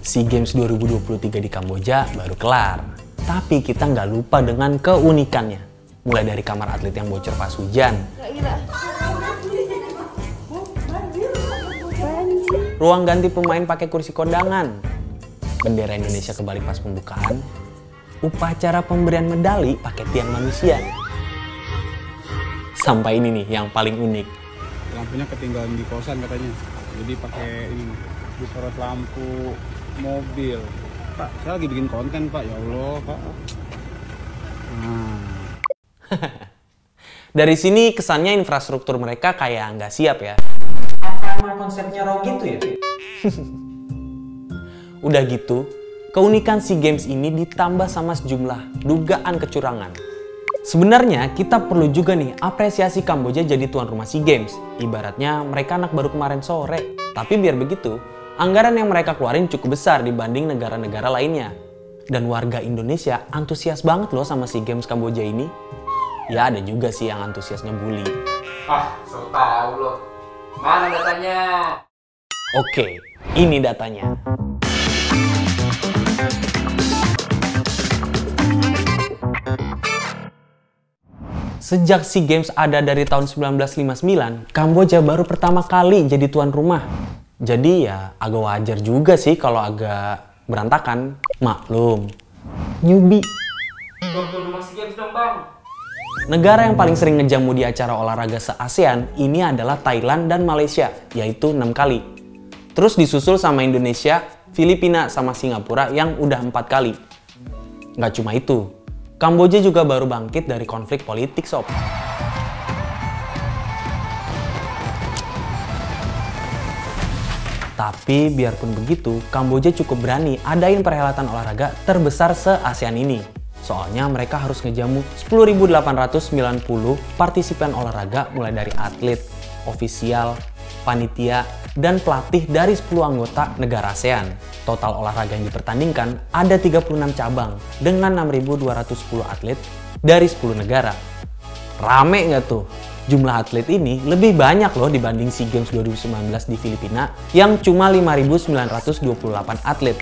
SEA Games 2023 di Kamboja baru kelar. Tapi kita nggak lupa dengan keunikannya. Mulai dari kamar atlet yang bocor pas hujan, ruang ganti pemain pakai kursi kondangan, bendera Indonesia kebalik pas pembukaan, upacara pemberian medali pakai tiang manusia. Sampai ini nih yang paling unik. Lampunya ketinggalan di kosan katanya. Jadi pakai ini disorot lampu mobil. Pak, saya lagi bikin konten, Pak. Ya Allah, Pak. Dari sini kesannya infrastruktur mereka kayak nggak siap ya. Apa emang konsepnya raw gitu ya? Udah gitu, keunikan SEA Games ini ditambah sama sejumlah dugaan kecurangan. Sebenarnya kita perlu juga nih apresiasi Kamboja jadi tuan rumah SEA Games. Ibaratnya mereka anak baru kemarin sore. Tapi biar begitu, anggaran yang mereka keluarin cukup besar dibanding negara-negara lainnya. Dan warga Indonesia antusias banget loh sama SEA Games Kamboja ini. Ya ada juga sih yang antusiasnya bully. Ah, so tau loh. Mana datanya? Oke, ini datanya. Sejak SEA Games ada dari tahun 1959, Kamboja baru pertama kali jadi tuan rumah. Jadi ya agak wajar juga sih kalau agak berantakan. Maklum, newbie. Tuan rumah SEA Games dong, Bang. Negara yang paling sering ngejamu di acara olahraga se-ASEAN ini adalah Thailand dan Malaysia, yaitu 6 kali. Terus disusul sama Indonesia, Filipina, sama Singapura yang udah 4 kali. Nggak cuma itu, Kamboja juga baru bangkit dari konflik politik, sob. Tapi biarpun begitu, Kamboja cukup berani adain perhelatan olahraga terbesar se-ASEAN ini. Soalnya mereka harus ngejamu 10.890 partisipan olahraga mulai dari atlet, ofisial, panitia, dan pelatih dari 10 anggota negara ASEAN. Total olahraga yang dipertandingkan ada 36 cabang dengan 6.210 atlet dari 10 negara. Rame nggak tuh? Jumlah atlet ini lebih banyak loh dibanding SEA Games 2019 di Filipina yang cuma 5.928 atlet.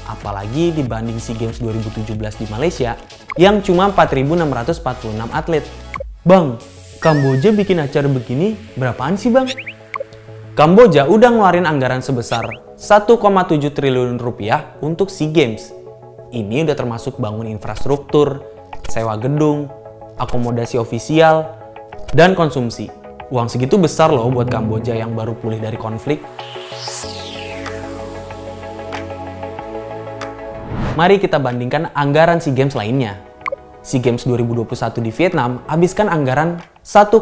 Apalagi dibanding SEA Games 2017 di Malaysia yang cuma 4.646 atlet. Bang, Kamboja bikin acara begini berapaan sih, Bang? Kamboja udah ngeluarin anggaran sebesar 1,7 triliun rupiah untuk SEA Games. Ini udah termasuk bangun infrastruktur, sewa gedung, akomodasi ofisial, dan konsumsi. Uang segitu besar loh buat Kamboja yang baru pulih dari konflik. Mari kita bandingkan anggaran SEA Games lainnya. SEA Games 2021 di Vietnam habiskan anggaran 1,1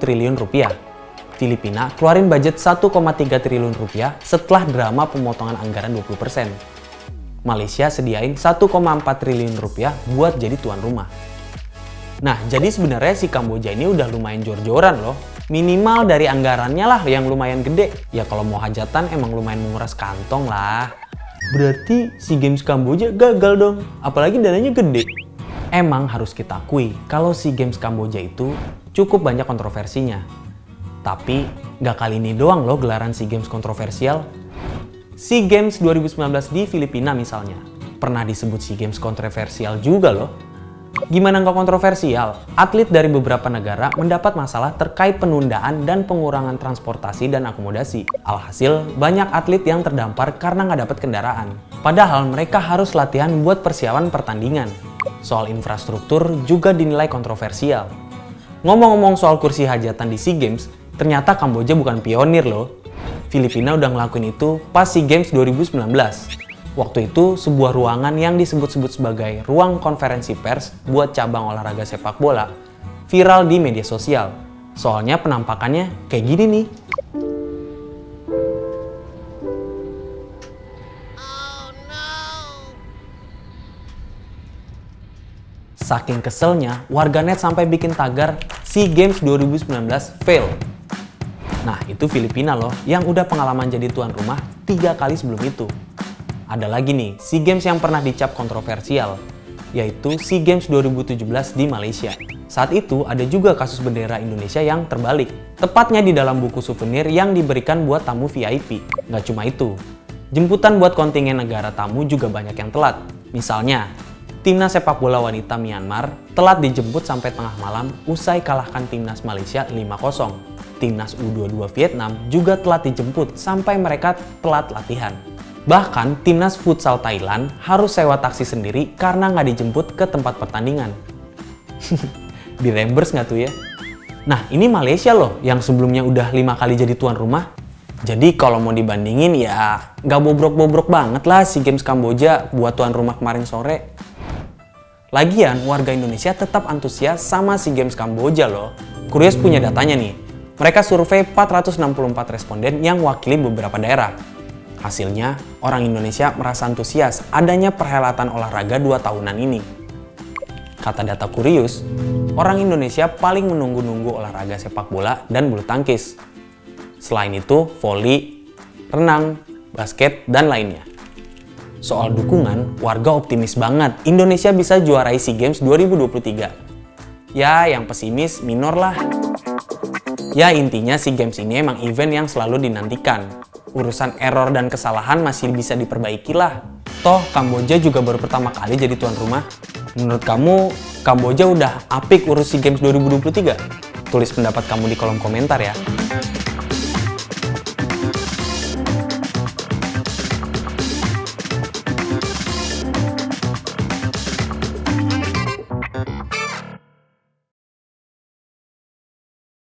triliun rupiah. Filipina keluarin budget 1,3 triliun rupiah setelah drama pemotongan anggaran 20%. Malaysia sediain 1,4 triliun rupiah buat jadi tuan rumah. Nah, jadi sebenarnya si Kamboja ini udah lumayan jor-joran loh. Minimal dari anggarannya lah yang lumayan gede. Ya kalau mau hajatan emang lumayan menguras kantong lah. Berarti SEA Games Kamboja gagal dong, apalagi dananya gede. Emang harus kita akui kalau SEA Games Kamboja itu cukup banyak kontroversinya. Tapi nggak kali ini doang loh gelaran SEA Games kontroversial. SEA Games 2019 di Filipina misalnya, pernah disebut SEA Games kontroversial juga loh. Gimana nggak kontroversial? Atlet dari beberapa negara mendapat masalah terkait penundaan dan pengurangan transportasi dan akomodasi. Alhasil, banyak atlet yang terdampar karena nggak dapat kendaraan. Padahal mereka harus latihan buat persiapan pertandingan. Soal infrastruktur juga dinilai kontroversial. Ngomong-ngomong soal kursi hajatan di SEA Games, ternyata Kamboja bukan pionir loh. Filipina udah ngelakuin itu pas SEA Games 2019. Waktu itu, sebuah ruangan yang disebut-sebut sebagai ruang konferensi pers buat cabang olahraga sepak bola viral di media sosial. Soalnya penampakannya kayak gini nih. Saking keselnya, warganet sampai bikin tagar SEA Games 2019 fail. Nah, itu Filipina loh, yang udah pengalaman jadi tuan rumah 3 kali sebelum itu. Ada lagi nih, SEA Games yang pernah dicap kontroversial, yaitu SEA Games 2017 di Malaysia. Saat itu ada juga kasus bendera Indonesia yang terbalik, tepatnya di dalam buku souvenir yang diberikan buat tamu VIP. Nggak cuma itu, Jemputan buat kontingen negara tamu juga banyak yang telat. Misalnya, timnas sepak bola wanita Myanmar telat dijemput sampai tengah malam usai kalahkan timnas Malaysia 5-0. Timnas U22 Vietnam juga telat dijemput sampai mereka telat latihan. Bahkan timnas futsal Thailand harus sewa taksi sendiri karena nggak dijemput ke tempat pertandingan. Di reimburse nggak tuh ya? Nah, ini Malaysia loh yang sebelumnya udah 5 kali jadi tuan rumah. Jadi kalau mau dibandingin ya nggak bobrok-bobrok banget lah SEA Games Kamboja buat tuan rumah kemarin sore. Lagian warga Indonesia tetap antusias sama SEA Games Kamboja loh. Kurios punya datanya nih. Mereka survei 464 responden yang wakili beberapa daerah. Hasilnya, orang Indonesia merasa antusias adanya perhelatan olahraga 2 tahunan ini. Kata data Kurios, orang Indonesia paling menunggu-nunggu olahraga sepak bola dan bulu tangkis. Selain itu, voli, renang, basket, dan lainnya. Soal dukungan, warga optimis banget Indonesia bisa juarai SEA Games 2023. Ya, yang pesimis minor lah. Ya, intinya SEA Games ini emang event yang selalu dinantikan. Urusan error dan kesalahan masih bisa diperbaiki lah. Toh, Kamboja juga baru pertama kali jadi tuan rumah. Menurut kamu, Kamboja udah apik urus SEA Games 2023? Tulis pendapat kamu di kolom komentar ya.